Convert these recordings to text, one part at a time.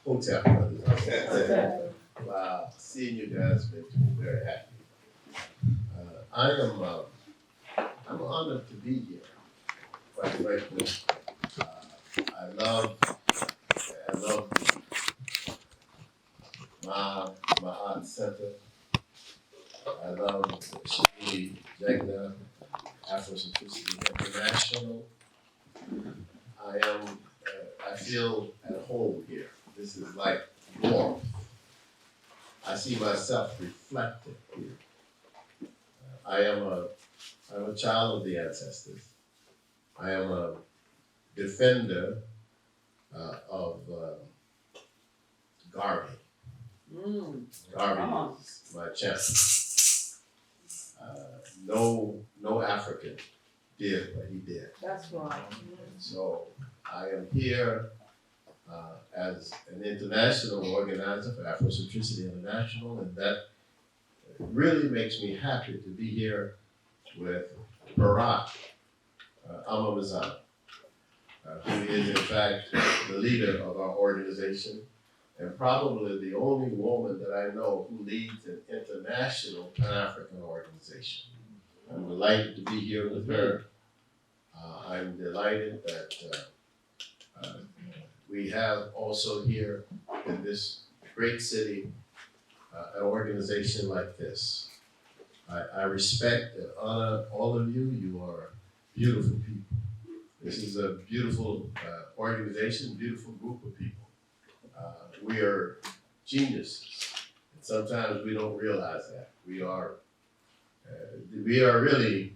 Hotel Brothers. Okay. Wow, seeing you guys makes me very happy. I'm honored to be here. Quite frankly, I love my art center. I love the Jagna Afrocentricity International. I feel at home here. This is like warmth. I see myself reflected here. I'm a child of the ancestors. I am a defender of Garvey. Garvey is my champion. No African did what he did. That's right. So I am here as an international organizer for Afrocentricity International, and that really makes me happy to be here with Barack Amamazan, who is in fact the leader of our organization, and probably the only woman that I know who leads an international Pan-African organization. I'm delighted to be here with her. I'm delighted that we have also here in this great city an organization like this. I respect and honor all of you. You are beautiful people. This is a beautiful organization, beautiful group of people. We are geniuses. And sometimes we don't realize that. We are really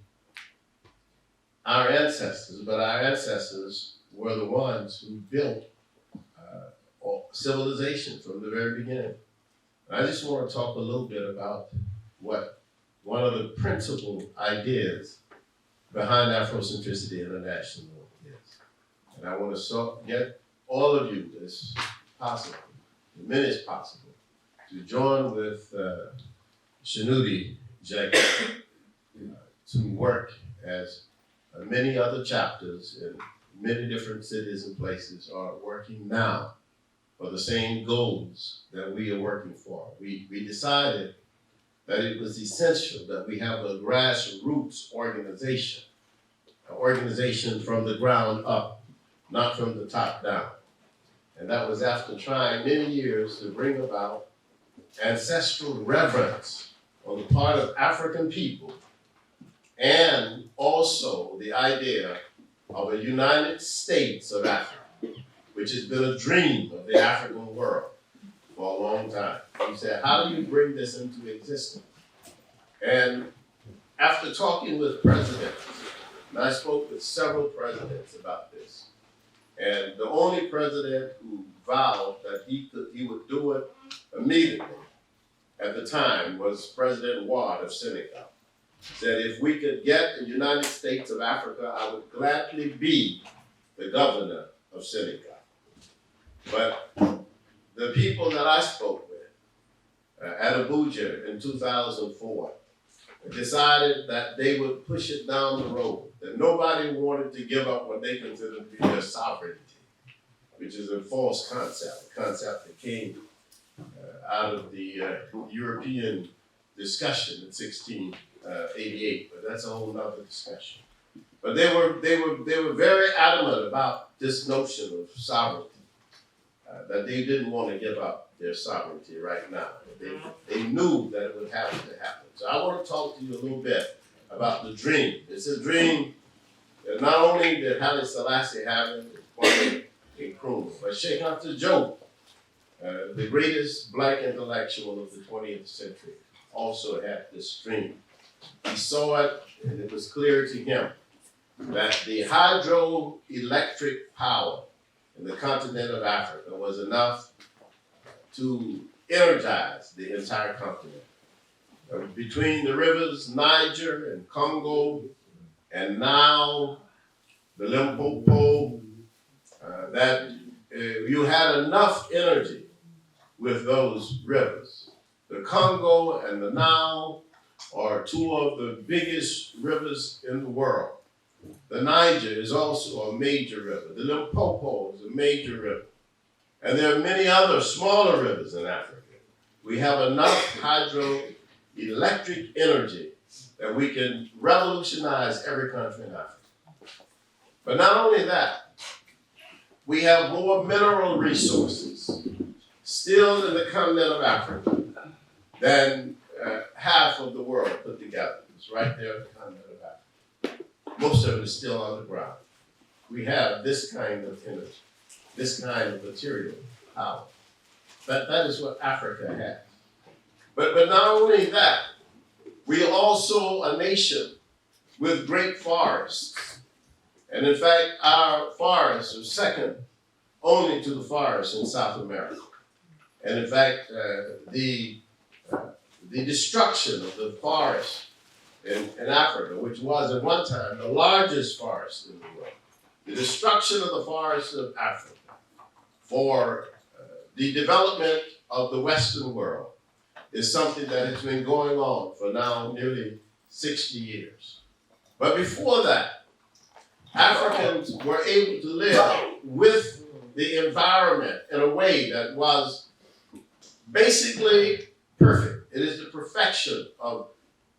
our ancestors, but our ancestors were the ones who built civilization from the very beginning. And I just want to talk a little bit about what one of the principal ideas behind Afrocentricity International is. And I want to get all of you, as possible, as many as possible, to join with Shanuti Jacob to work as many other chapters in many different cities and places are working now for the same goals that we are working for. We decided that it was essential that we have a grassroots organization, an organization from the ground up, not from the top down. And that was after trying many years to bring about ancestral reverence on the part of African people, and also the idea of a United States of Africa, which has been a dream of the African world for a long time. He said, how do you bring this into existence? And after talking with presidents, and I spoke with several presidents about this, and the only president who vowed that he would do it immediately at the time was President Ward of Senegal. Said if we could get the United States of Africa, I would gladly be the governor of Senegal. But the people that I spoke with at Abuja in 2004 decided that they would push it down the road, that nobody wanted to give up what they considered to be their sovereignty, which is a false concept, a concept that came out of the European discussion in 1688, but that's a whole nother discussion. But they were very adamant about this notion of sovereignty, that they didn't want to give up their sovereignty right now. They knew that it would have to happen. So I want to talk to you a little bit about the dream. It's a dream that not only did Haile Selassie have it, Kwame Nkrumah, but Sheikh Anta Diop, the greatest black intellectual of the 20th century, also had this dream. He saw it, and it was clear to him that the hydroelectric power in the continent of Africa was enough to energize the entire continent. Between the rivers Niger and Congo, and now the Limpopo, that you had enough energy with those rivers. The Congo and the Nile are two of the biggest rivers in the world. The Niger is also a major river. The Limpopo is a major river. And there are many other smaller rivers in Africa. We have enough hydroelectric energy that we can revolutionize every country in Africa. But not only that, we have more mineral resources still in the continent of Africa than half of the world put together. It's right there in the continent of Africa. Most of it is still underground. We have this kind of energy, this kind of material power. That is what Africa has. But not only that, we are also a nation with great forests. And in fact, our forests are second only to the forests in South America. And in fact, the destruction of the forest in Africa, which was at one time the largest forest in the world, the destruction of the forests of Africa for the development of the Western world is something that has been going on for now nearly 60 years. But before that, Africans were able to live with the environment in a way that was basically perfect. It is the perfection of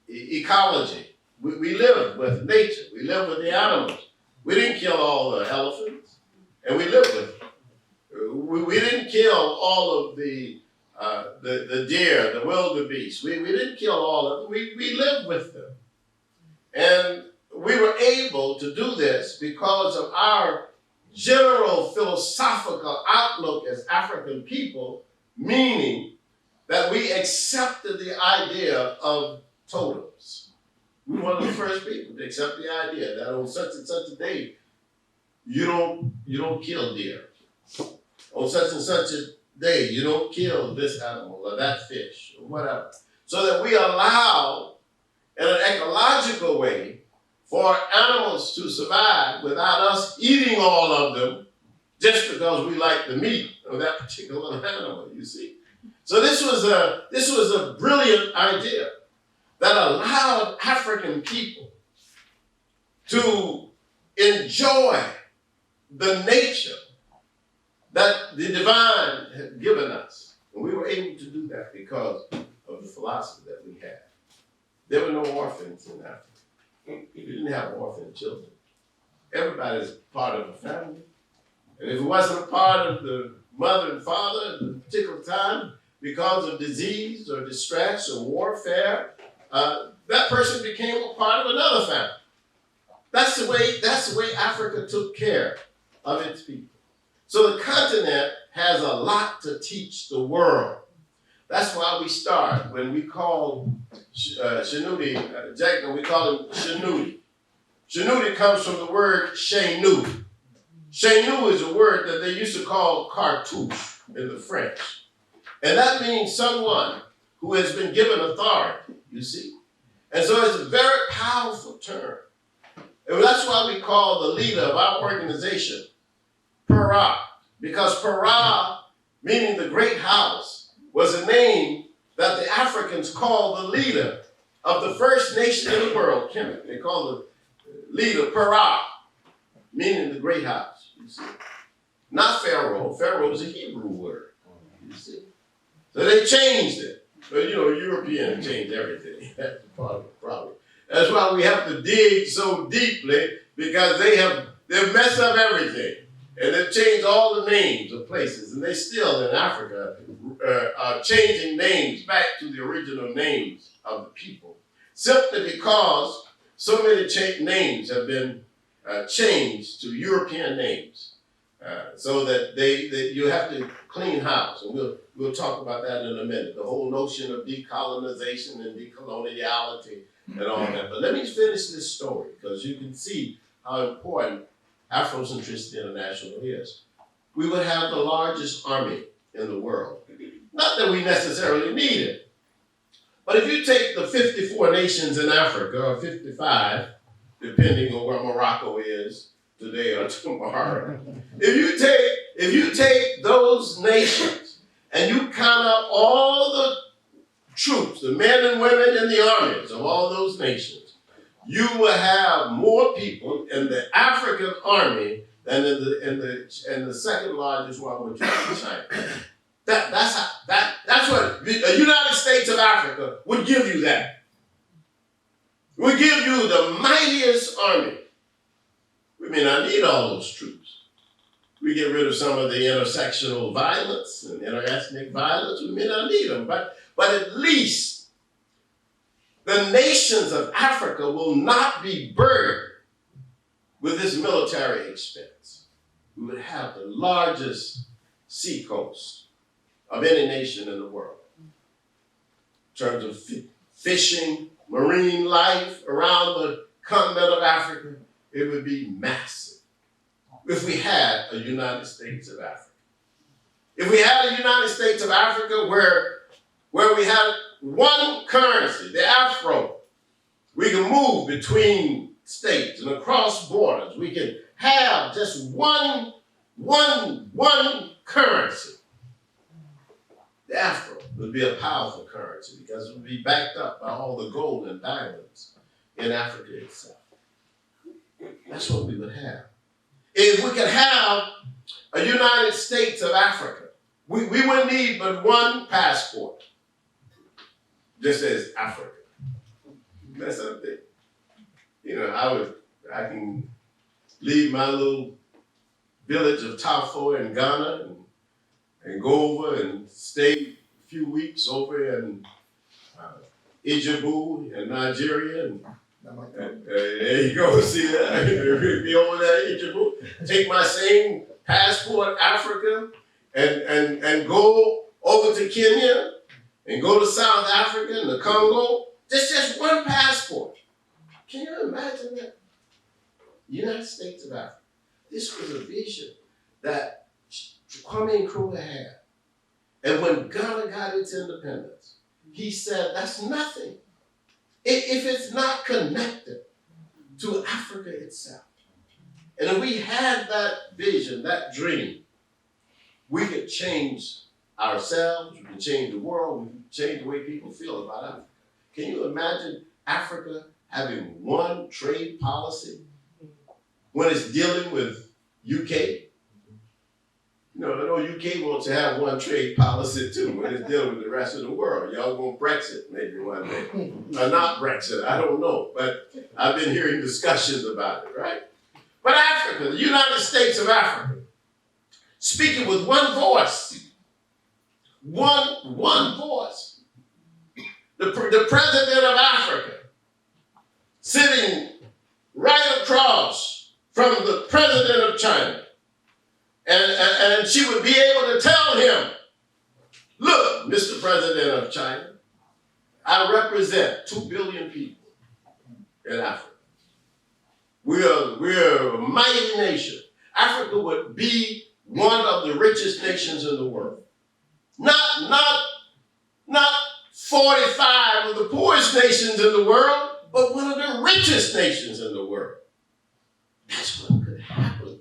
ecology. We live with nature. We live with the animals. We didn't kill all the elephants, and we lived with them. We didn't kill all of the deer, the wildebeest. We didn't kill all of them. We lived with them. And we were able to do this because of our general philosophical outlook as African people, meaning that we accepted the idea of totems. We were one of the first people to accept the idea that on such and such a day, you don't kill deer. On such and such a day, you don't kill this animal or that fish or whatever. So that we allow, in an ecological way, for animals to survive without us eating all of them just because we like the meat of that particular animal, you see. So this was a brilliant idea that allowed African people to enjoy the nature that the divine had given us. And we were able to do that because of the philosophy that we had. There were no orphans in Africa. We didn't have orphan children. Everybody's part of a family. And if it wasn't a part of the mother and father at a particular time, because of disease or distress or warfare, that person became a part of another family. That's the way Africa took care of its people. So the continent has a lot to teach the world. That's why we start when we call Shanudi, Jackson, we call him Shanudi. Shanudi comes from the word Shenu. Shenu is a word that they used to call cartouche in the French. And that means someone who has been given authority, you see. And so it's a very powerful term. And that's why we call the leader of our organization Para, because Para, meaning the great house, was a name that the Africans called the leader of the first nation in the world, Kemet. They called the leader Para, meaning the great house, you see. Not Pharaoh. Pharaoh is a Hebrew word, you see. So they changed it. But Europeans changed everything. That's part of the problem. That's why we have to dig so deeply, because they've messed up everything. And they've changed all the names of places. And they still, in Africa, are changing names back to the original names of the people. Simply because so many names have been changed to European names. So that you have to clean house. And we'll talk about that in a minute. The whole notion of decolonization and decoloniality and all that. But let me finish this story, because you can see how important Afrocentricity International is. We would have the largest army in the world. Not that we necessarily need it, but if you take the 54 nations in Africa, or 55, depending on where Morocco is today or tomorrow, if you take those nations and you count up all the troops, the men and women in the armies of all those nations, you will have more people in the African army and the second largest one, which is China. That's what the United States of Africa would give you. That would give you the mightiest army. We may not need all those troops. We get rid of some of the intersectional violence and interethnic violence. We may not need them, but at least the nations of Africa will not be burdened with this military expense. We would have the largest seacoast of any nation in the world. In terms of fishing, marine life around the continent of Africa, it would be massive if we had a United States of Africa. If we had a United States of Africa where we had one currency, the Afro, we can move between states and across borders. We can have just one currency. The Afro would be a powerful currency because it would be backed up by all the gold and diamonds in Africa itself. That's what we would have. If we could have a United States of Africa, we wouldn't need but one passport. Just as Africa. That's something. You know, I can leave my little village of Tafo in Ghana and go over and stay a few weeks over in Ijebu in Nigeria. And there you go, see that? Be over there in Ijebu. Take my same passport, Africa, and go over to Kenya and go to South Africa and the Congo. Just one passport. Can you imagine that? United States of Africa. This was a vision that Kwame Nkrumah had. And when Ghana got its independence, he said, that's nothing if it's not connected to Africa itself. And if we had that vision, that dream, we could change ourselves, we could change the world, we could change the way people feel about Africa. Can you imagine Africa having one trade policy when it's dealing with UK? No, I know UK wants to have one trade policy too when it's dealing with the rest of the world. Y'all want Brexit maybe one day. Or not Brexit, I don't know. But I've been hearing discussions about it, right? But Africa, the United States of Africa, speaking with one voice. One voice. The president of Africa sitting right across from the president of China. And she would be able to tell him, look, Mr. President of China, I represent 2 billion people in Africa. We're a mighty nation. Africa would be one of the richest nations in the world. Not 45 of the poorest nations in the world, but one of the richest nations in the world. That's what could happen.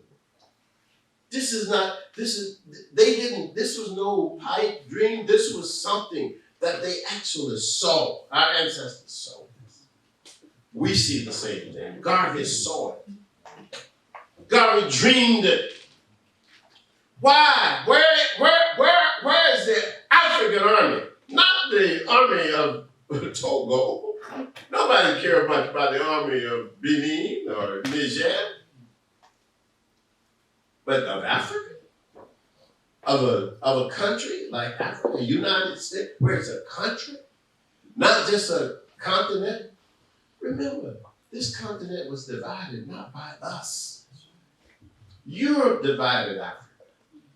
This was no pipe dream. This was something that they actually saw. Our ancestors saw this. We see the same thing. Garvey saw it. Garvey dreamed it. Why? Where is the African army? Not the army of Togo. Nobody cared much about the army of Benin or Niger. But of Africa? Of a country like Africa, the United States, where it's a country, not just a continent. Remember, this continent was divided not by us. Europe divided Africa.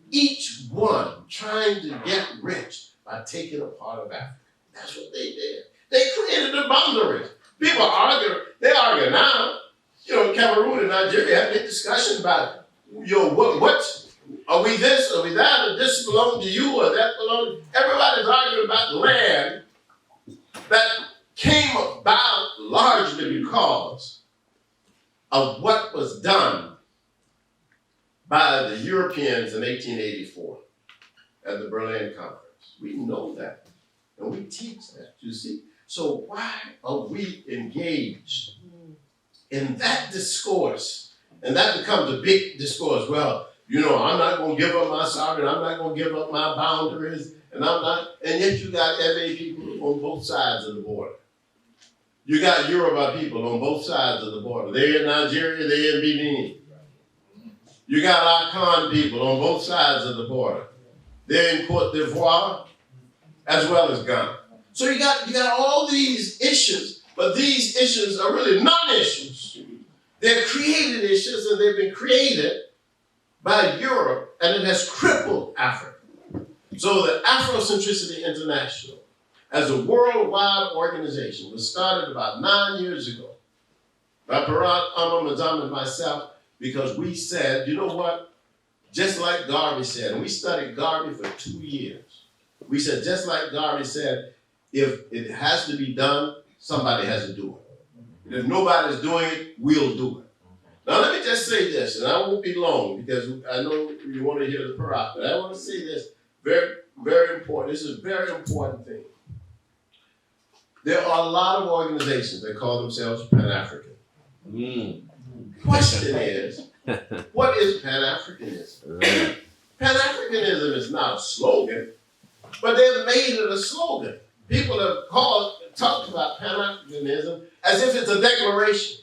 Each one trying to get rich by taking a part of Africa. That's what they did. They created the boundaries. People argue, they argue now. You know, Cameroon and Nigeria have big discussions about, what are we this, are we that, or this belongs to you, or that belongs. Everybody's arguing about land that came about largely because of what was done by the Europeans in 1884 at the Berlin Conference. We know that, and we teach that, you see. So why are we engaged in that discourse And that becomes a big discourse. Well, you know, I'm not going to give up my sovereignty. I'm not going to give up my boundaries. And yet you got FA people on both sides of the border. You got Yoruba people on both sides of the border. They're in Nigeria, they're in Benin. You got Akan people on both sides of the border. They're in Cote d'Ivoire as well as Ghana. So you got all these issues, but these issues are really non-issues. They're created issues, and they've been created by Europe, and it has crippled Africa. So the Afrocentricity International, as a worldwide organization, was started about 9 years ago by Barack Obama and myself, because we said, you know what? Just like Garvey said, and we studied Garvey for 2 years. We said, just like Garvey said, if it has to be done, somebody has to do it. If nobody's doing it, we'll do it. Now let me just say this, and I won't be long because I know you want to hear the Barack, but I want to say this very, very important. This is a very important thing. There are a lot of organizations that call themselves Pan-African. Question is, what is Pan-Africanism? Pan-Africanism is not a slogan, but they've made it a slogan. People have talked about Pan-Africanism as if it's a declaration.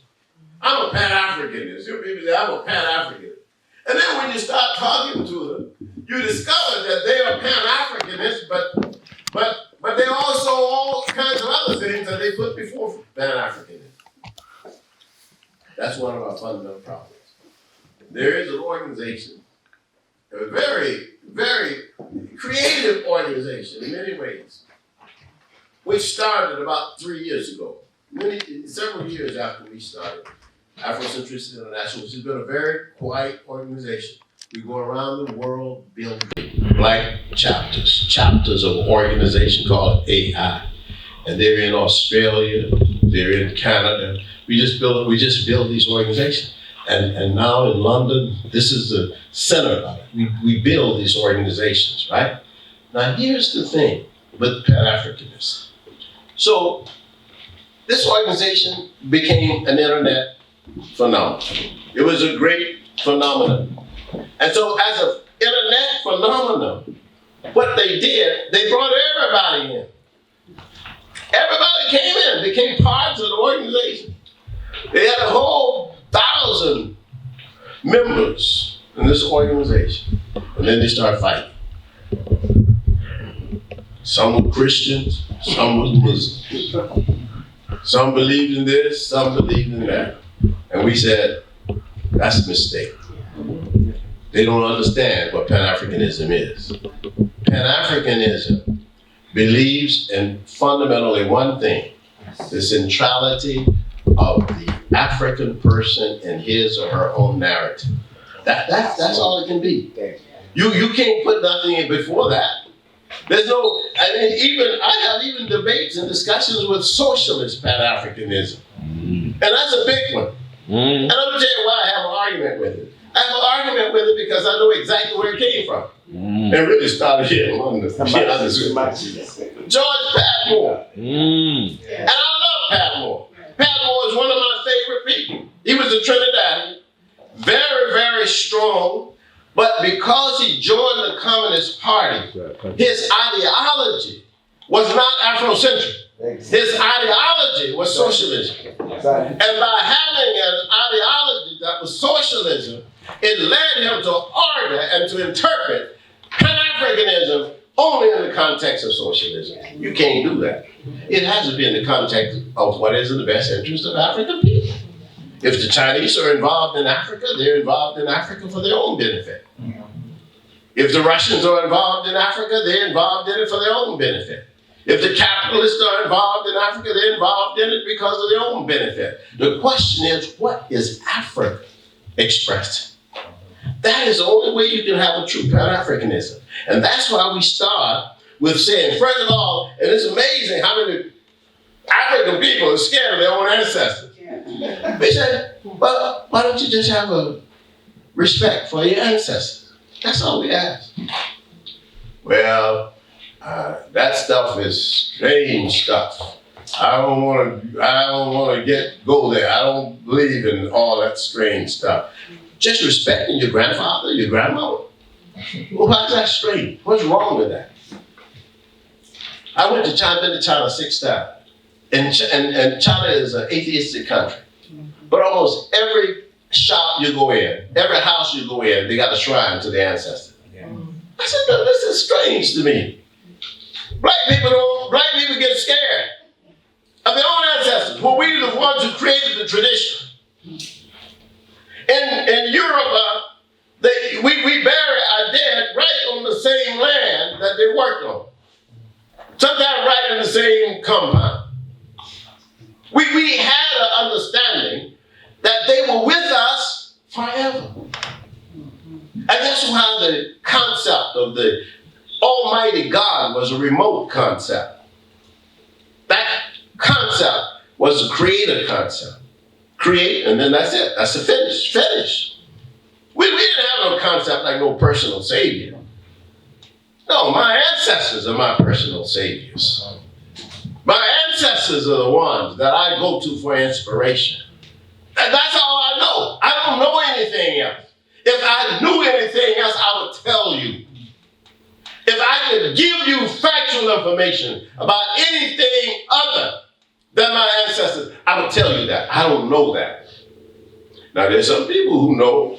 I'm a Pan-Africanist. People say, I'm a Pan-Africanist. And then when you start talking to them, you discover that they are Pan-Africanists, but they're also all kinds of other things that they put before Pan-Africanism. That's one of our fundamental problems. There is an organization, a very, very creative organization in many ways, which started about 3 years ago, several years after we started Afrocentricity International, which has been a very quiet organization. We go around the world building black chapters of an organization called AI. And they're in Australia, they're in Canada. We just build these organizations. And now in London, this is the center of it. We build these organizations, right? Now here's the thing with Pan-Africanism. So this organization became an internet phenomenon. It was a great phenomenon. And so as an internet phenomenon, what they did, they brought everybody in. Everybody came in, became parts of the organization. They had a whole 1,000 members in this organization. And then they started fighting. Some were Christians, some were Muslims. Some believed in this, some believed in that. And we said, that's a mistake. They don't understand what Pan-Africanism is. Pan-Africanism believes in fundamentally one thing, the centrality of the African person in his or her own narrative. That's all it can be. You can't put nothing in before that. There's no, I have even debates and discussions with socialist Pan-Africanism. And that's a big one. And I'm going to tell you why I have an argument with it. I have an argument with it because I know exactly where it came from. And really started here in London. George Padmore. And I love Padmore. Padmore is one of my favorite people. He was a Trinidadian, very, very strong, but because he joined the Communist Party, his ideology was not Afrocentric. His ideology was socialism. And by having an ideology that was socialism, it led him to order and to interpret Pan-Africanism only in the context of socialism. You can't do that. It has to be in the context of what is in the best interest of African people. If the Chinese are involved in Africa, they're involved in Africa for their own benefit. If the Russians are involved in Africa, they're involved in it for their own benefit. If the capitalists are involved in Africa, they're involved in it because of their own benefit. The question is, what is Africa expressing? That is the only way you can have a true Pan-Africanism. And that's why we start with saying, first of all, and it's amazing how many African people are scared of their own ancestors. They say, well, why don't you just have a respect for your ancestors? That's all we ask. Well, that stuff is strange stuff. I don't want to go there. I don't believe in all that strange stuff. Just respecting your grandfather, your grandmother. Well, why's that strange? What's wrong with that? I went to China, been to China 6 times. And China is an atheistic country. But almost every shop you go in, every house you go in, they got a shrine to the ancestors. I said, no, this is strange to me. Black people get scared of their own ancestors. Well, we're the ones who created the tradition. In Europe, we bury our dead right on the same land that they worked on. Sometimes right in the same compound. We had an understanding that they were with us forever. And that's why the concept of the Almighty God was a remote concept. That concept was a creator concept. Create, and then that's it. That's the finish. Finish. We didn't have no concept like no personal savior. No, my ancestors are my personal saviors. My ancestors are the ones that I go to for inspiration. And that's all I know. I don't know anything else. If I knew anything else, I would tell you. If I could give you factual information about anything other than my ancestors, I would tell you that. I don't know that. Now, there's some people who know,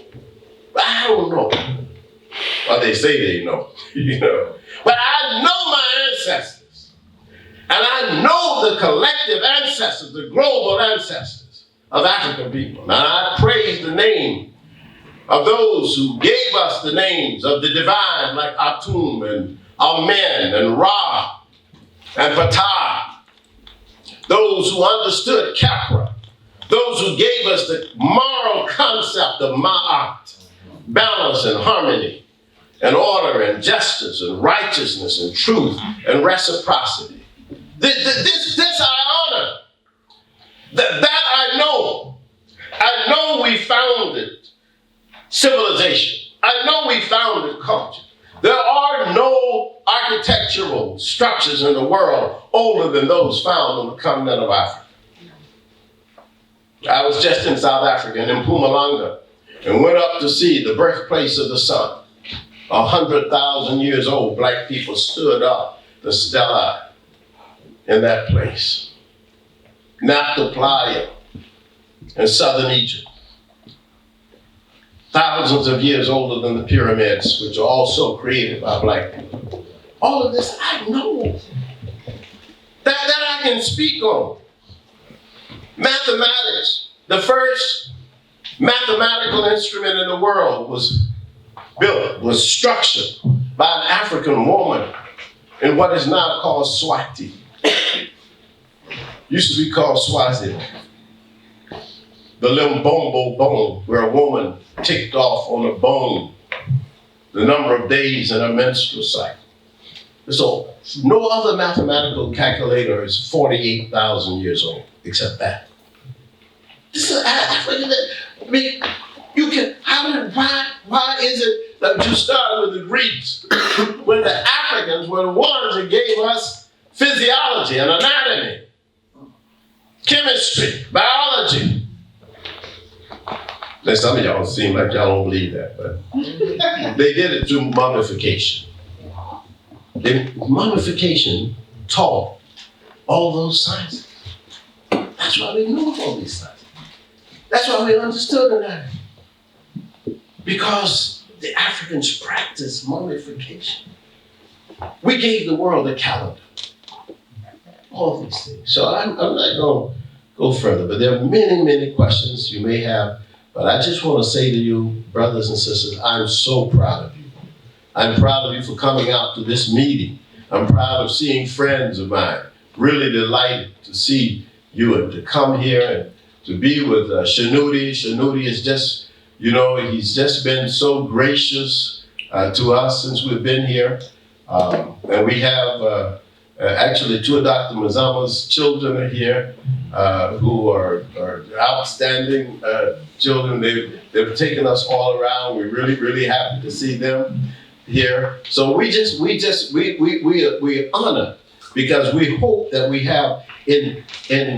but I don't know. Or they say they know, you know. But I know my ancestors. And I know the collective ancestors, the global ancestors of African people. And I praise the name of those who gave us the names of the divine, like Atum and Amen and Ra and Ptah. Those who understood Capra. Those who gave us the moral concept of Ma'at, balance and harmony, and order and justice and righteousness and truth and reciprocity. This I honor. That I know. I know we founded civilization. I know we founded culture. There are no architectural structures in the world older than those found on the continent of Africa. I was just in South Africa, in Mpumalanga, and went up to see the birthplace of the sun. 100,000 years old, black people stood up, the stela, in that place. Nabta Playa in southern Egypt. Thousands of years older than the pyramids, which are also created by black people. All of this I know. That I can speak on. Mathematics. The first mathematical instrument in the world was structured by an African woman in what is now called Swati. Used to be called Swazi. The Limbombo bone, where a woman ticked off on a bone the number of days in a menstrual cycle. So no other mathematical calculator is 48,000 years old, except that. This is African. I mean, why is it that you start with the Greeks when the Africans were the ones that gave us physiology and anatomy, chemistry, biology? Now, some of y'all seem like y'all don't believe that, but they did it through mummification. Mummification taught all those sciences. That's why we know all these sciences. That's why we understood that. Because the Africans practiced mummification. We gave the world a calendar. All these things. So I'm not going to go further, but there are many, many questions you may have. But I just want to say to you, brothers and sisters, I'm so proud of you. I'm proud of you for coming out to this meeting. I'm proud of seeing friends of mine. Really delighted to see you and to come here and to be with Shanuti. Shanuti is just, he's just been so gracious to us since we've been here. And we have actually two of Dr. Mazama's children are here who are outstanding children. They've taken us all around. We're really, really happy to see them here. So we honor because we hope that we have in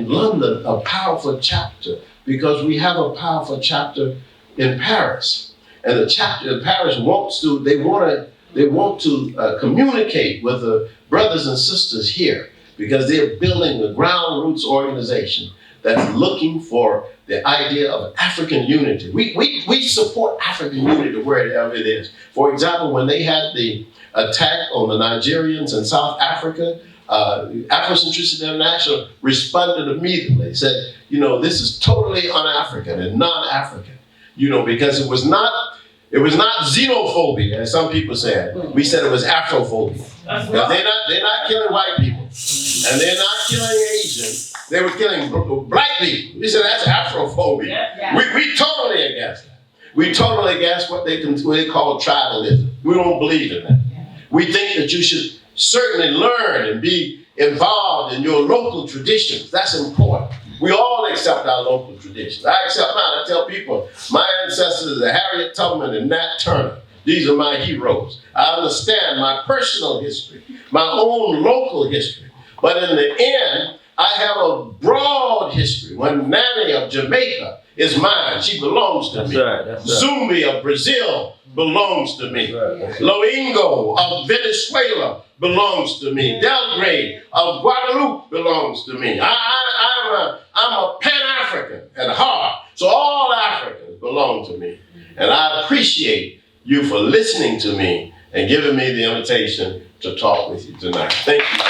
London a powerful chapter, because we have a powerful chapter in Paris. And the chapter in Paris wants to, they want to communicate with the brothers and sisters here, because they're building a ground roots organization that's looking for the idea of African unity. We support African unity wherever it is. For example, when they had the attack on the Nigerians in South Africa, Afrocentricity International responded immediately, said, you know, this is totally un-African and non-African, you know, because it was not xenophobia, as some people said. We said it was Afrophobia. They're not killing white people, and they're not killing Asians. They were killing black people. We said that's Afrophobia. Yeah. We totally against that. We totally against what they call tribalism. We don't believe in that. Yeah. We think that you should certainly learn and be involved in your local traditions. That's important. We all accept our local traditions. I accept mine. I tell people, my ancestors are Harriet Tubman and Nat Turner. These are my heroes. I understand my personal history, my own local history. But in the end, I have a broad history. When Nanny of Jamaica is mine, she belongs to me. Right, right. Zumbi of Brazil belongs to me. Right. Loingo of Venezuela belongs to me. Delgrade of Guadeloupe belongs to me. I'm a Pan-African at heart. So all Africans belong to me. And I appreciate you for listening to me and giving me the invitation to talk with you tonight. Thank you.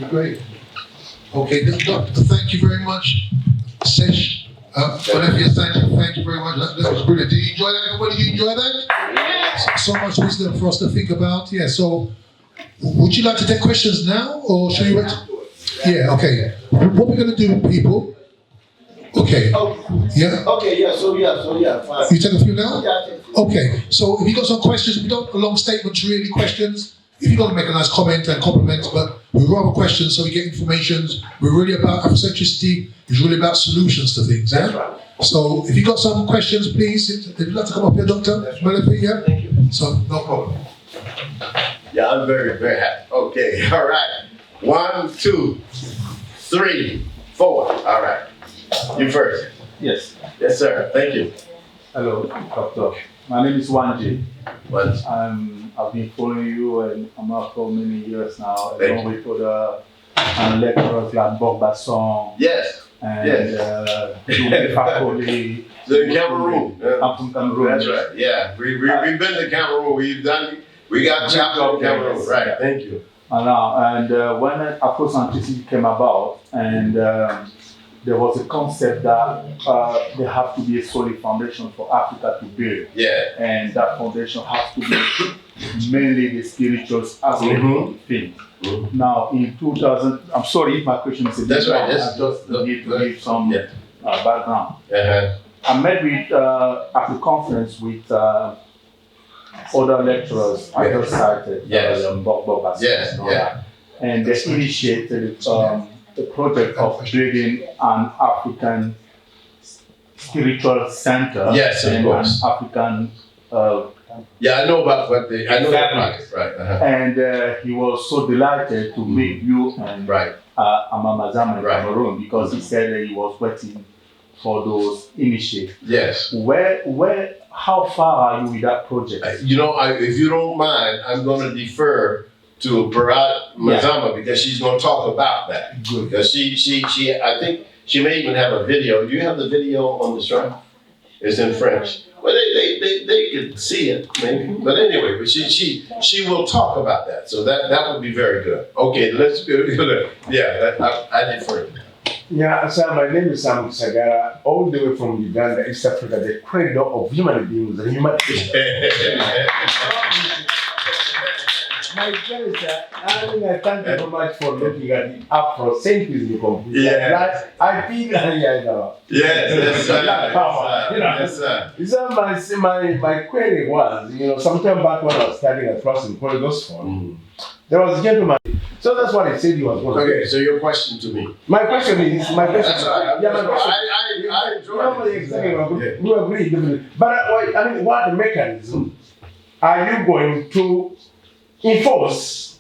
Great. Okay, Doctor, thank you very much. Sesh, Molefi Asante, thank you very much. That was brilliant. Did you enjoy that? Everybody, did you enjoy that? Yes. So much wisdom for us to think about. Yeah, so would you like to take questions now, or should you wait? Yeah, okay. What we're going to do, people, okay. Yeah? Okay, yeah, fine. You take a few now? Yeah, I take a few. Okay, so if you got some questions, we don't long statements, really questions. If you got to make a nice comment and compliment, but we'd rather questions so we get information. We're really about Afrocentricity. It's really about solutions to things. Yeah? That's right. So if you got some questions, please, if you'd like to come up here, Doctor. That's Molefi, yeah? Thank you. So, no problem. Yeah, I'm very, very happy. Okay, all right. 1, 2, 3, 4. All right. You first. Yes. Yes, sir. Thank you. Hello, Doctor. My name is Wanji. Wanji. I've been following you and I'm out for many years now, Thank along with other lecturers like Bob Basson. Yes. And yes. Fakoli. In Cameroon. I'm from Cameroon. That's right. Yeah. We've been to Cameroon. We got chapter in Cameroon. Yes. Right. Yeah. Thank you. And when Afrocentricity came about, and there was a concept that there have to be a solid foundation for Africa to build. Yeah. And that foundation has to be mainly the spiritual aspect of the thing. Mm-hmm. Now, in 2000, I'm sorry if my question is a bit That's right. I just need to give some background. Uh-huh. I met with at the conference with other lecturers I just cited, Bob Basson, yes, and they initiated a project of building an African spiritual center. Yes, of course. An African. I know about what they. I know that project, right? Uh-huh. And he was so delighted to meet you and Amamazam in Cameroon, because he said that he was waiting for those initiatives. Yes. How far are you with that project? If you don't mind, I'm going to defer to Barat Mazama because she's going to talk about that. Good. Because she, I think she may even have a video. Do you have the video on the shrine? It's in French. Well, they could see it maybe, but anyway, but she will talk about that. So that would be very good. Okay, let's go. I defer. Yeah, so my name is Sam Sagara, all the way from Uganda, East Africa, the cradle of human beings and human beings. My dear, I thank you very much for looking at the Afrocentrism completely. Yeah. I feel that Yes, sir. Black power, you know. Yes, sir. So my query was, sometime back when I was studying at Crossing Corridors Fund, there was a gentleman. So that's what I said he was going to Okay, so your question to me. My question is, That's all right. yeah, my question. I enjoy it. Exactly, we agree, definitely. But I mean, what mechanism are you going to enforce,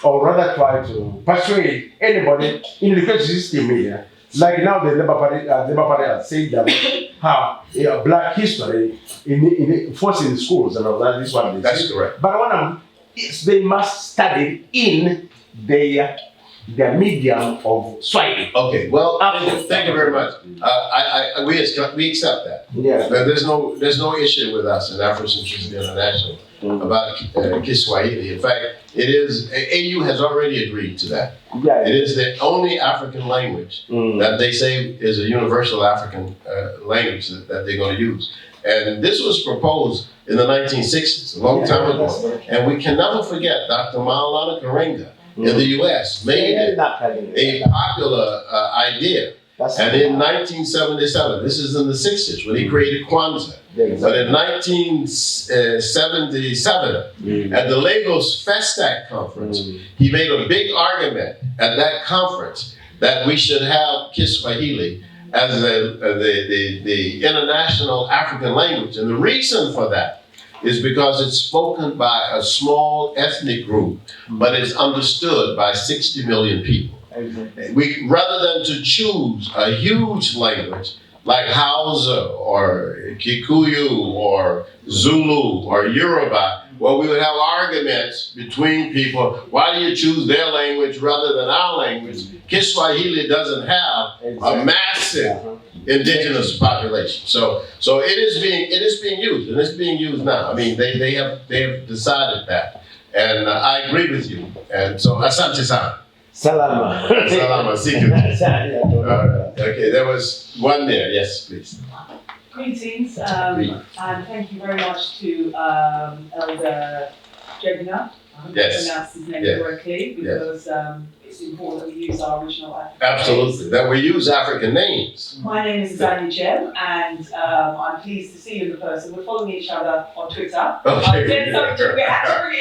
or rather try to persuade anybody in the education system here? Like now, the Labour Party has said that we have Black history in forcing schools and all that. This one, That's correct. But one they must study in their medium of Swahili. Okay, well, thank you very much. We accept that. Yeah. There's no issue with us in Afrocentricity International about Kiswahili. In fact, AU has already agreed to that. Yeah. It is the only African language that they say is a universal African language that they're going to use. And this was proposed in the 1960s, a long time ago. And we can never forget Dr. Maulana Karenga in the U.S. made it a popular idea. And in 1977, this is in the 60s, when he created Kwanzaa. But in 1977, at the Lagos Festac conference, he made a big argument at that conference that we should have Kiswahili as the international African language. And the reason for that is because it's spoken by a small ethnic group, but it's understood by 60 million people. Rather than to choose a huge language like Hausa or Kikuyu or Zulu or Yoruba, well, we would have arguments between people. Why do you choose their language rather than our language? Kiswahili doesn't have a massive indigenous population. So it is being used, and it's being used now. I mean, they have decided that. And I agree with you. And so, Asante San. Salama. Salama, Siku. Okay, there was one there. Yes, please. Greetings, and thank you very much to Elder Jegna. I hope I pronounced his name correctly, because it's important that we use our original African Absolutely, names. that we use African names. My name is Zanya Jem, and I'm pleased to see you in person. We're following each other on Twitter. Okay. We're actually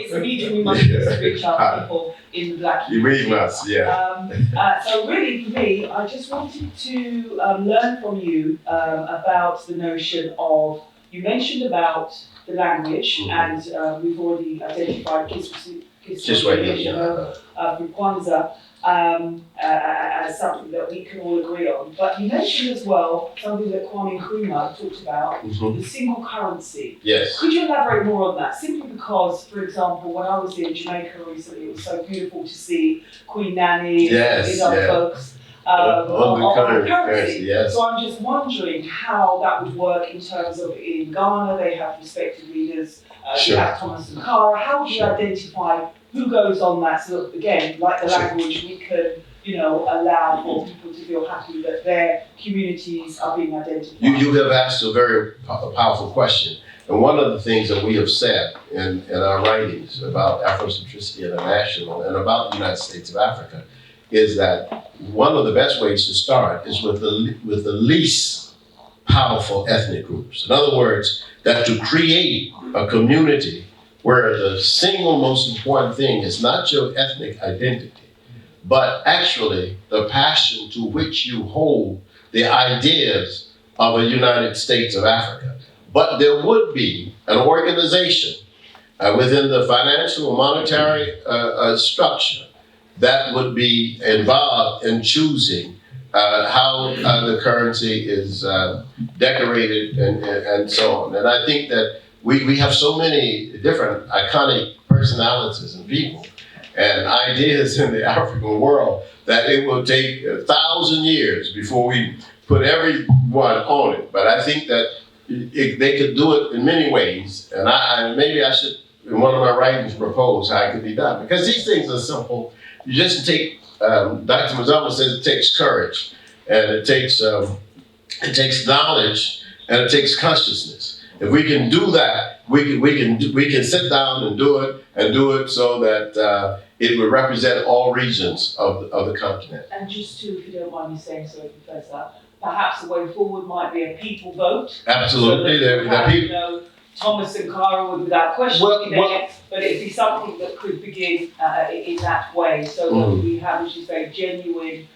it's a medium we must use to reach out to people in the Black community. We must, yeah. So really, for me, I just wanted to learn from you about the notion of, you mentioned about the language, and we've already identified Kiswahili from Kwanzaa as something that we can all agree on. But you mentioned as well something that Kwame Nkrumah talked about, the single currency. Yes. Could you elaborate more on that? Simply because, for example, when I was in Jamaica recently, it was so beautiful to see Queen Nanny and these other folks on the currency. Yes. So I'm just wondering how that would work in terms of, in Ghana, they have respected leaders, you have Thomas Sankara. How do you identify who goes on that? So that, again, like the language, we can, allow for people to feel happy that their communities are being identified. You have asked a very powerful question. And one of the things that we have said in our writings about Afrocentricity International and about the United States of Africa is that one of the best ways to start is with the least powerful ethnic groups. In other words, that to create a community where the single most important thing is not your ethnic identity, but actually the passion to which you hold the ideas of a United States of Africa. But there would be an organization within the financial monetary structure that would be involved in choosing how the currency is decorated and so on. And I think that we have so many different iconic personalities and people and ideas in the African world that it will take 1,000 years before we put everyone on it. But I think that they could do it in many ways, and maybe I should, in one of my writings, propose how it could be done. Because these things are simple. You just take, Dr. Mazama says it takes courage, and it takes knowledge, and it takes consciousness. if we can do that, we can sit down and do it so that it would represent all regions of the continent. And just to, if you don't mind me saying so, Professor, perhaps the way forward might be a people vote. Absolutely, So that the you people. know, Thomas and Cara would without question Well, be there, but it'd be something that could begin in that way, so that we have, as you say, genuine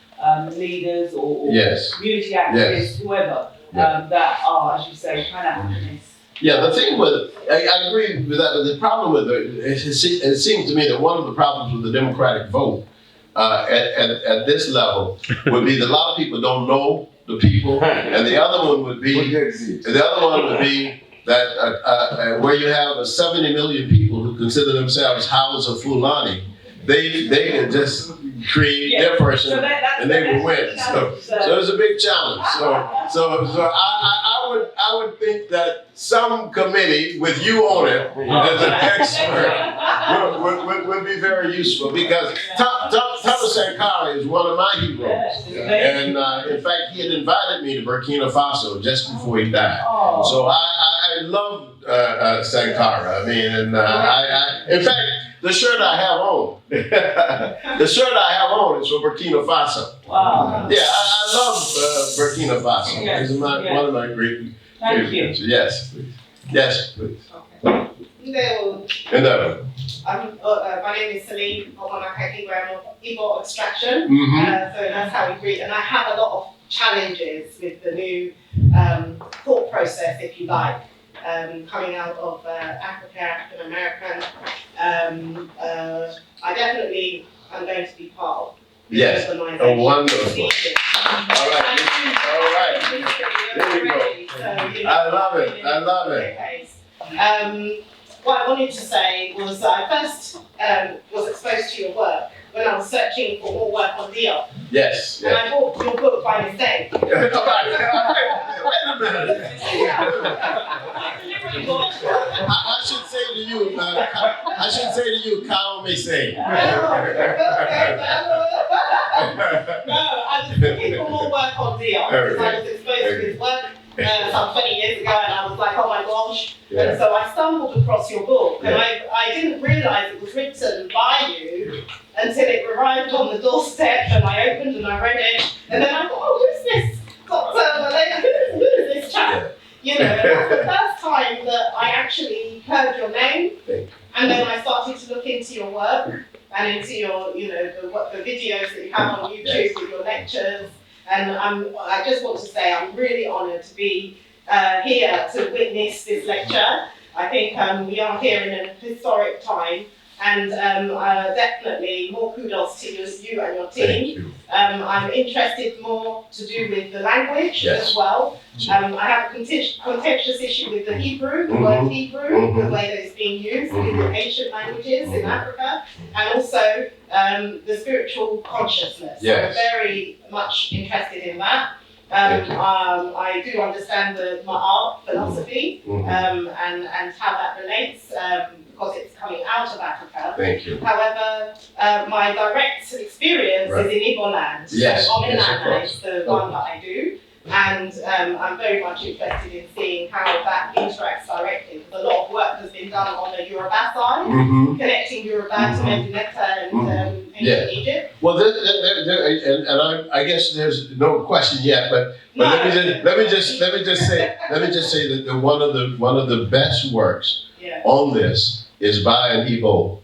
leaders or Yes. community activists, whoever, that are, as you say, Pan-Africanists. Yeah, the thing with I agree with that, but the problem with it seems to me that one of the problems with the Democratic vote at this level would be that a lot of people don't know the people, and the other one would be that where you have 70 million people who consider themselves Hausa of Fulani, they can just create their person So and they will win. So it's a big challenge. So I would think that some committee with you on it as an expert would be very useful, because Thomas Sankara is one of my heroes. And in fact, he had invited me to Burkina Faso just before he died. So I love Sankara. I mean, and in fact, the shirt I have on, is from Burkina Faso. Wow. Yeah, I love Burkina Faso. Yes, It's one of my great Thank you. favorites. Yes, please. Yes, please. Hello, And my name is Celine. I'm an Igbo extraction, mhm. so that's how we greet. And I have a lot of challenges with the new thought process, if you like, coming out of Africa, African American. I definitely am going to be part of this Yes. organisation. Oh, wonderful. All right. There you go. I love it. I love it. What I wanted to say was I first was exposed to your work when I was searching for more work on Leo. Yes. And I bought your book by mistake. Wait a minute. I should say to you, Kyle may say. No, I was looking for more work on Leo because I was exposed to his work some 20 years ago, and I was like, oh my gosh. And so I stumbled across your book, and I didn't realize it was written by you until it arrived on the doorstep, and I opened and I read it, and then I thought, oh, who's this Dr. Molefi? Who is this chap? You know, and that's the first time that I actually heard your name, and then I started to look into your work and into your, you know, the videos that you have on YouTube with your lectures. And I just want to say I'm really honoured to be here to witness this lecture. I think we are here in a historic time, and definitely more kudos to you and your team. Thank you. I'm interested more to do with the language as well. I have a contentious issue with the Hebrew, the word Hebrew, the way that it's being used in the ancient languages in Africa, and also the spiritual consciousness. Yes. So I'm very much interested in that. I do understand the Ma'at philosophy and how that relates because it's coming out of Africa. Thank you. However, my direct experience is in Igbo land. Yes. So Omenana Yes, is the one that I do. And I'm very much interested in seeing how that interacts directly. Because a lot of work has been done on the Yoruba side, connecting Yoruba to Medinetta and ancient Egypt. Well, I guess there's no question yet, but let me just say that one of the best works on this is by an Igbo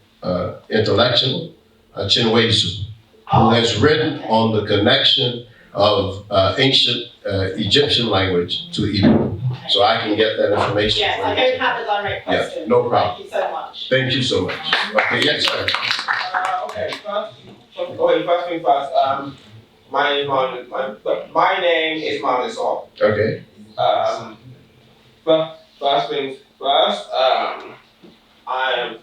intellectual, Chinwezu, who has written on the connection of ancient Egyptian language to Igbo. So I can get that information. Yes, I don't have a direct question. Yeah, no problem. Thank you so much. Thank you so much. Okay, yes, sir. Okay, first thing first. My name is Manisol. Okay. First things first. I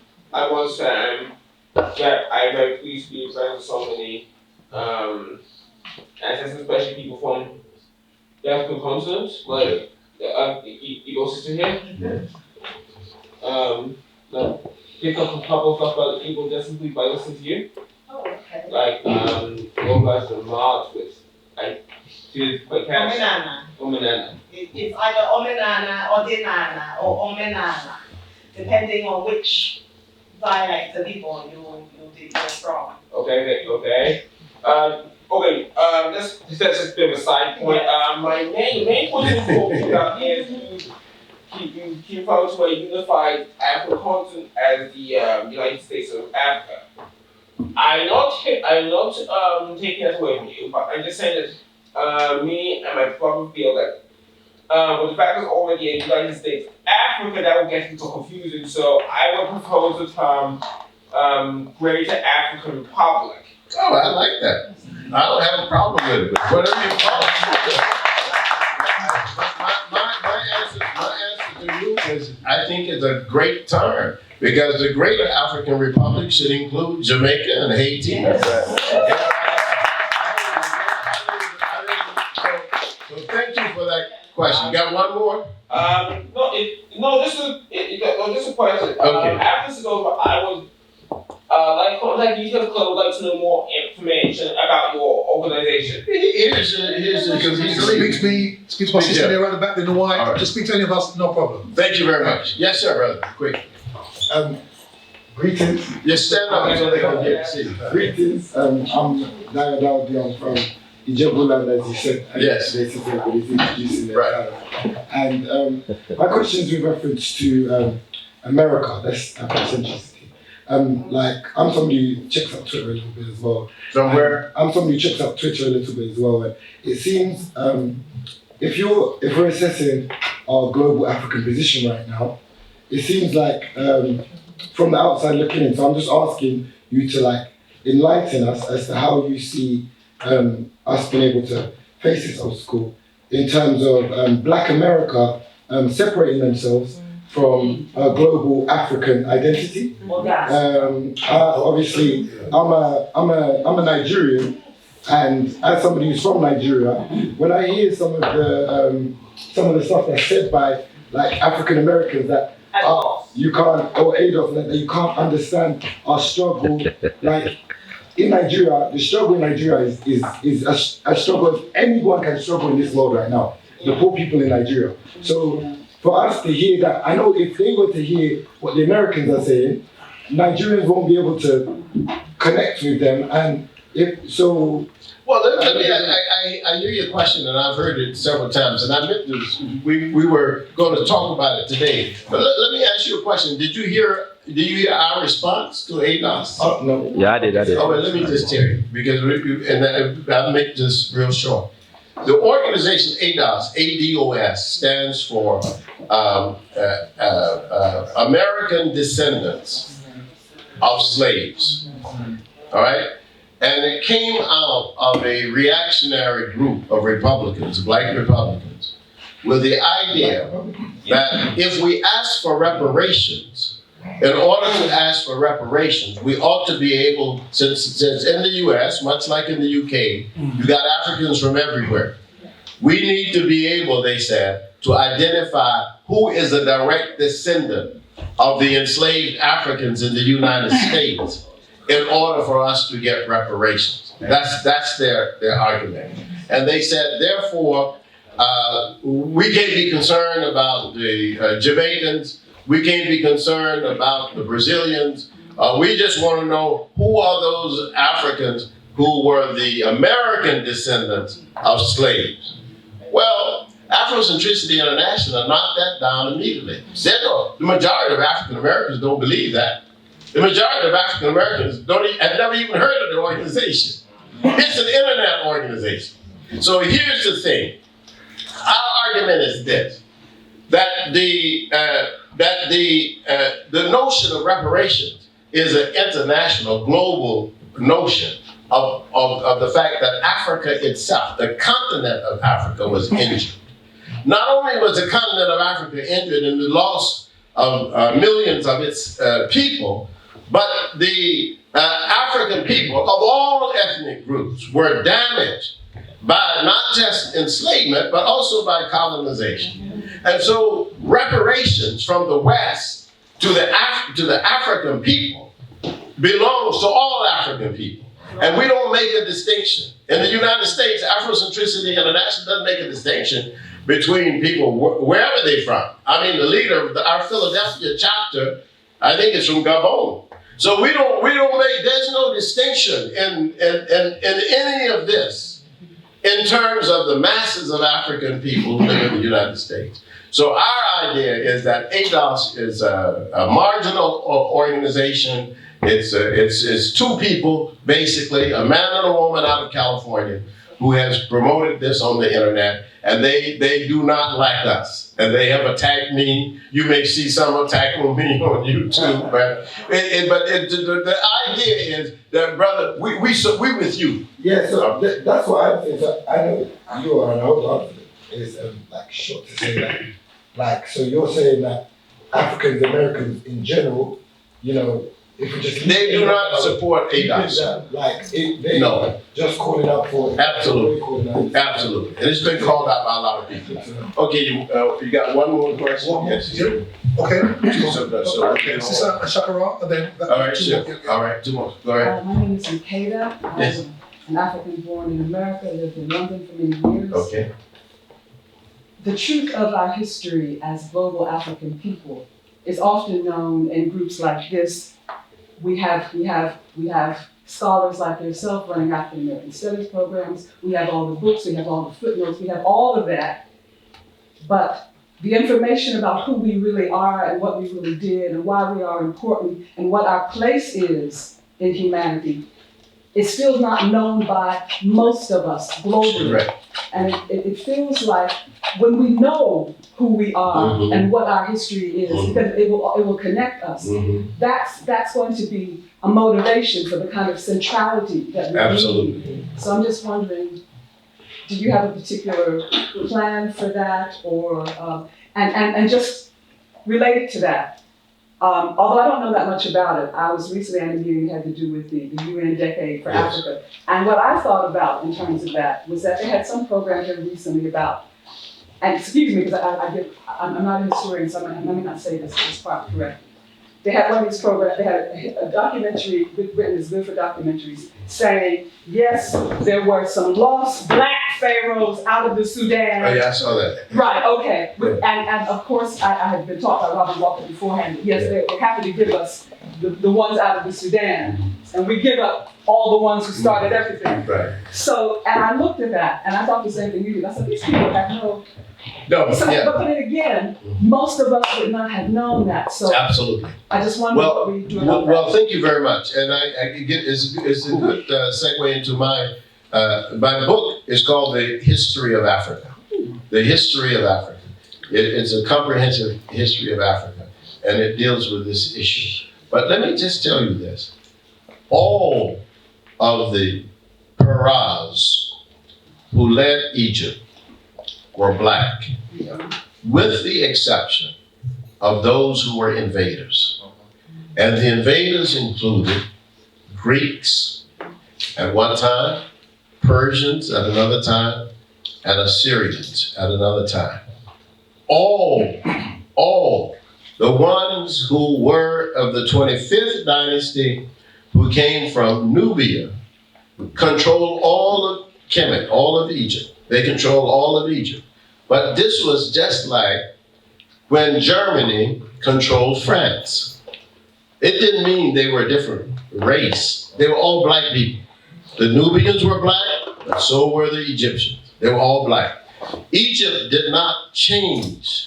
want to say that I'm very pleased to be friends with so many ancestors, especially people from the African continent, like Igbo sister here. Like, pick up a couple of stuff about Igbo just simply by listening to you. Oh, okay. Like, you guys are marked with, like, to my cats. Omenana. Omenana. It's either Omenana or Odinana or Omenana, depending on which dialect of Igbo you're from. Okay. That's just a bit of a side point. My main point of talking about is you folks were unified African continent as the United States of Africa. I'm not taking that away from you, but I'm just saying that me and my brother feel that with the fact there's already a United States of Africa, that will get into confusion. So I would propose the term Greater African Republic. Oh, I like that. I don't have a problem with it, but whatever you call it. My answer to you is, I think it's a great term, because the Greater African Republic should include Jamaica and Haiti. Yes. So thank you for that question. Got one more? This is a question. Okay. After this is over, I would contact details because I would like to know more information about your organization. Because Speak to my sister there around the back, then the white. All right. Just speak to any of us, no problem. Thank you very much. Yes, sir, brother. Quick. Greetings. Just stand up so they can get to see. Greetings. I'm Dayo Daudi. I'm from Ijebuland, as you said. Yes. Basically, everybody's introducing their Right. And my question is with reference to America. That's eccentricity. I'm somebody who checks out Twitter a little bit as well. Somewhere? I'm somebody who checks out Twitter a little bit as well. And it seems if we're assessing our global African position right now, it seems like from the outside looking in. So I'm just asking you to enlighten us as to how you see us being able to face this obstacle in terms of Black America separating themselves from a global African identity. Obviously, I'm a Nigerian, and as somebody who's from Nigeria, when I hear some of the stuff that's said by African Americans that you can't, or ADOS, that you can't understand our struggle. In Nigeria, the struggle in Nigeria is a struggle anyone can struggle in this world right now. The poor people in Nigeria. So for us to hear that, I know if they were to hear what the Americans are saying, Nigerians won't be able to connect with them. And if so, well, I hear your question, and I've heard it several times, and I meant this. We were going to talk about it today. But let me ask you a question. Did you hear our response to ADOS? no. Yeah, I did. Oh, well, let me just tell you, because I'll make this real short. The organization ADOS, ADOS, stands for American Descendants of Slaves. All right? And it came out of a reactionary group of Republicans, Black Republicans, with the idea that if we ask for reparations, in order to ask for reparations, we ought to be able, since in the US, much like in the UK, you got Africans from everywhere. We need to be able, they said, to identify who is a direct descendant of the enslaved Africans in the United States in order for us to get reparations. That's their argument. And they said, therefore, we can't be concerned about the Jamaicans. We can't be concerned about the Brazilians. We just want to know who are those Africans who were the American descendants of slaves. Well, Afrocentricity International knocked that down immediately. Said, no, the majority of African Americans don't believe that. The majority of African Americans have never even heard of the organization. It's an internet organization. So here's the thing. Our argument is this: that the notion of reparations is an international, global notion of the fact that Africa itself, the continent of Africa, was injured. Not only was the continent of Africa injured in the loss of millions of its people, but the African people of all ethnic groups were damaged by not just enslavement, but also by colonization. And so reparations from the West to the African people belongs to all African people. And we don't make a distinction. In the United States, Afrocentricity International doesn't make a distinction between people wherever they're from. I mean, the leader of our Philadelphia chapter, I think it's from Gabon. So we don't make, there's no distinction in any of this in terms of the masses of African people who live in the United States. So our idea is that ADOS is a marginal organization. It's two people, basically, a man and a woman out of California who has promoted this on the internet, and they do not like us. And they have attacked me. You may see some attacking me on YouTube, but the idea is that, brother, we with you. Yeah, so that's what I'm saying. So I know you are an old is like short to say that. Like, so you're saying that Africans Americans in general, you know, if we just they do not support ADOS. Like they no, just calling up for absolutely, absolutely, and it's been called out by a lot of people. Okay, you got one more question? Yes. Okay. Okay. This is Shakara, and then all right, sure. All right, two more. Go ahead. My name is Kete. Yes. I'm an African born in America, lived in London for many years. Okay. The truth of our history as global African people is often known in groups like this. We have scholars like yourself running African American studies programs. We have all the books, we have all the footnotes, we have all of that. But the information about who we really are and what we really did and why we are important and what our place is in humanity is still not known by most of us globally. Correct. And it feels like when we know who we are Mm-hmm. and what our history is, Mm-hmm. because it will connect us. Mm-hmm. That's going to be a motivation for the kind of centrality that we Absolutely. need. So I'm just wondering, do you have a particular plan for that, or and just related to that? Although I don't know that much about it, I was recently at a meeting that had to do with the UN Decade for Yes. Africa. And what I thought about in terms of that was that they had some program here recently about, and excuse me, because I'm not a historian, so I may not say this part correctly. They had one of these programs, they had a documentary, Britain is good for documentaries, saying, yes, there were some lost black pharaohs out of the Sudan. Oh yeah, I saw that. Right, okay. And of course, I had been taught by Robert Walker beforehand, yes, they're happy to give us the ones out of the Sudan. And we give up all the ones who started everything. Right. So, and I looked at that, and I thought the same thing you did. I said, these people have no... No, So, yeah. but then again, most of us would not have known that. So Absolutely. I just wonder what we do about Well, that. thank you very much. And I could get it's a good segue into my book is called The History of Africa. The History of Africa. It's a comprehensive history of Africa, and it deals with this issue. But let me just tell you this. All of the Pharaohs who led Egypt were black, with the exception of those who were invaders. And the invaders included Greeks at one time, Persians at another time, and Assyrians at another time. All the ones who were of the 25th dynasty who came from Nubia controlled all of Kemet, all of Egypt. They controlled all of Egypt. But this was just like when Germany controlled France. It didn't mean they were a different race. They were all black people. The Nubians were black, but so were the Egyptians. They were all black. Egypt did not change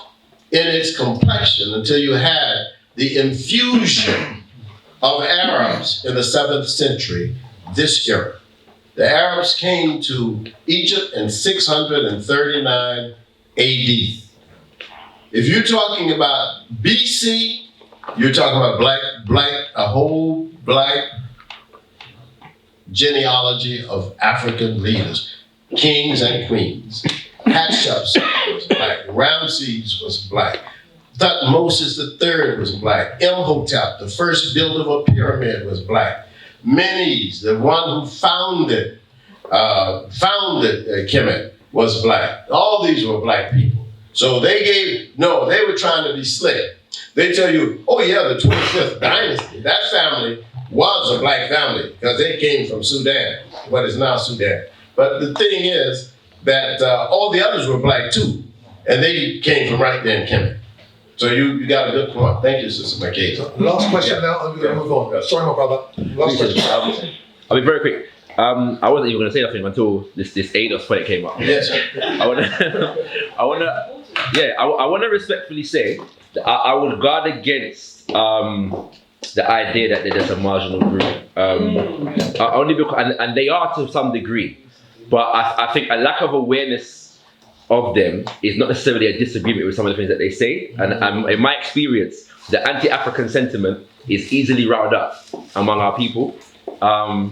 in its complexion until you had the infusion of Arabs in the 7th century, this era. The Arabs came to Egypt in 639 AD. If you're talking about BC, you're talking about a whole black genealogy of African leaders, kings and queens. Hatshepsut was black, Ramses was black, Thutmose III was black, Imhotep, the first builder of a pyramid, was black. Menes, the one who founded Kemet, was black. All these were black people. So they were trying to be slick. They tell you, oh yeah, the 25th dynasty, that family was a black family because they came from Sudan, what is now Sudan. But the thing is that all the others were black too. And they came from right there in Kemet. So you got a good point. Thank you, Sister McKay. Last question now, and we're going to move on. Sorry, my brother. Last question. I'll be very quick. I wasn't even going to say nothing until this ADOS point came up. Yes. I want to respectfully say that I would guard against the idea that there's a marginal group. Only because, and they are to some degree, but I think a lack of awareness of them is not necessarily a disagreement with some of the things that they say. And in my experience, the anti-African sentiment is easily riled up among our people. And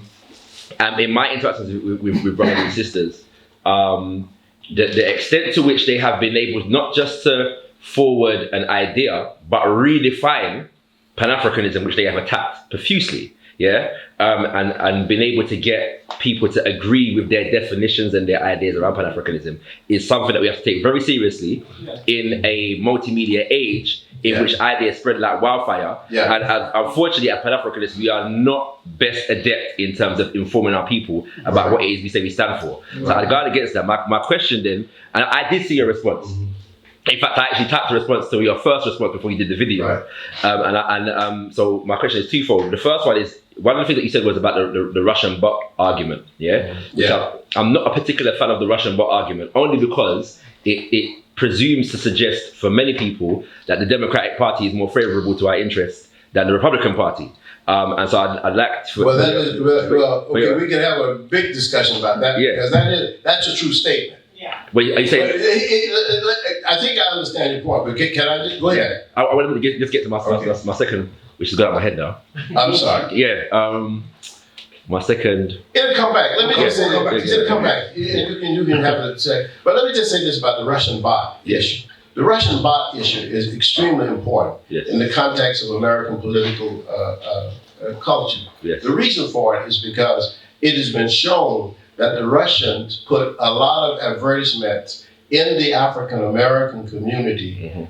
in my interactions with brothers and sisters, the extent to which they have been able not just to forward an idea, but redefine Pan-Africanism, which they have attacked profusely, and been able to get people to agree with their definitions and their ideas around Pan-Africanism is something that we have to take very seriously in a multimedia age in which ideas spread like wildfire. And unfortunately, at Pan-Africanists, we are not best adept in terms of informing our people about what it is we say we stand for. So I guard against that. My question then, and I did see your response. In fact, I actually typed a response to your first response before you did the video. So my question is twofold. The first one is, one of the things that you said was about the Russian bot argument, I'm not a particular fan of the Russian bot argument, only because it presumes to suggest for many people that the Democratic Party is more favorable to our interests than the Republican Party. And so I'd like to... we can have a big discussion about that, because that's a true statement. Well, are you saying? I think I understand your point, but can I just go ahead? I want to just get to my second, which is going out of my head now. I'm sorry. My second. It'll come back. Let me just say this. It'll come back. You can have it say. But let me just say this about the Russian bot issue. The Russian bot issue is extremely important in the context of American political culture. The reason for it is because it has been shown that the Russians put a lot of advertisements in the African American community in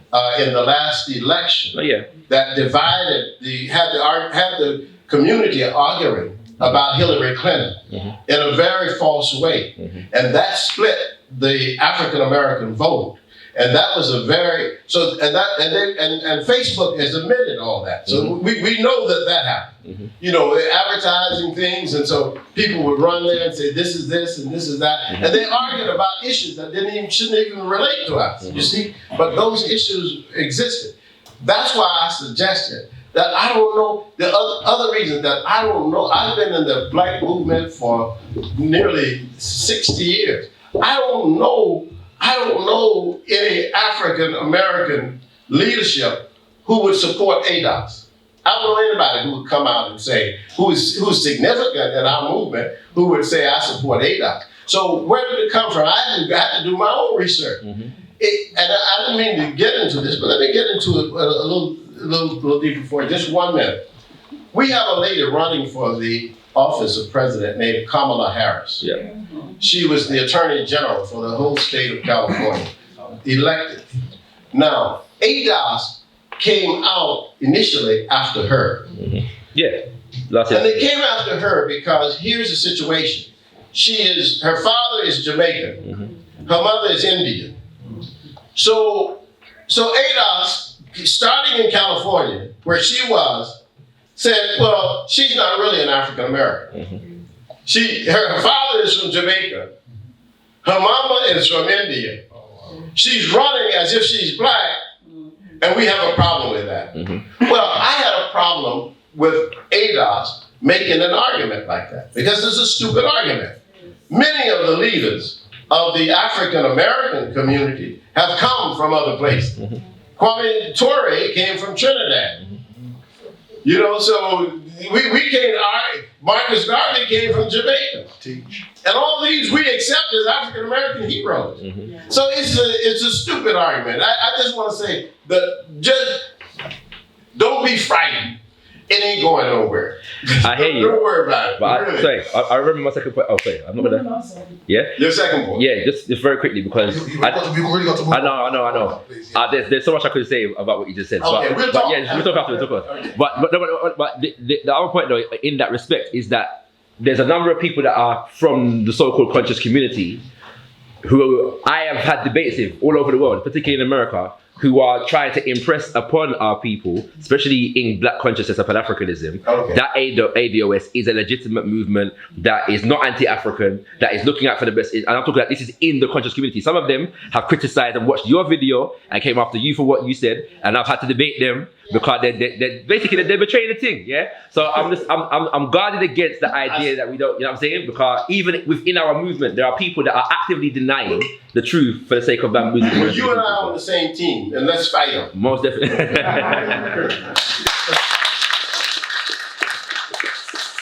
the last election that divided had the community arguing about Hillary Clinton in a very false way, and that split the African American vote. And that was a very and Facebook has admitted all that. So we know that happened. You know, advertising things, and so people would run there and say this is this and this is that, and they argued about issues that shouldn't even relate to us. You see, but those issues existed. That's why I suggested that I don't know the other reason that I don't know. I've been in the Black movement for nearly 60 years. I don't know any African American leadership who would support ADOS. I don't know anybody who would come out and say, who's significant in our movement, who would say, I support ADOS. So where did it come from? I had to do my own research. And I didn't mean to get into this, but let me get into it a little deeper for just 1 minute. We have a lady running for the office of president named Kamala Harris. She was the attorney general for the whole state of California, elected. Now, ADOS came out initially after her. And they came after her because here's the situation. Her father is Jamaican. Her mother is Indian. So ADOS, starting in California, where she was, said, well, she's not really an African American. Her father is from Jamaica. Her mama is from India. She's running as if she's black, and we have a problem with that. Well, I had a problem with ADOS making an argument like that, because it's a stupid argument. Many of the leaders of the African American community have come from other places. Kwame Ture came from Trinidad. You know, so we can't argue. Marcus Garvey came from Jamaica. And all these we accept as African American heroes. So it's a stupid argument. I just want to say that just don't be frightened. It ain't going nowhere. I hear you. Don't worry about it. But really. I remember my second point. Oh, sorry. I'm not gonna. Yeah. Your second point. Yeah, just very quickly because I know. There's so much I could say about what you just said. Okay, we'll talk after. But the other point though, in that respect, is that there's a number of people that are from the so-called conscious community who I have had debates with all over the world, particularly in America, who are trying to impress upon our people, especially in black consciousness and Pan-Africanism, that ADOS is a legitimate movement that is not anti-African, that is looking out for the best. And I'm talking about this is in the conscious community. Some of them have criticized and watched your video and came after you for what you said, and I've had to debate them because they're basically they're betraying the thing, yeah. So I'm guarded against the idea that we don't, you know what I'm saying? Because even within our movement, there are people that are actively denying the truth for the sake of bamboozling. Well, you and I are on the same team, and let's fight them. Most definitely.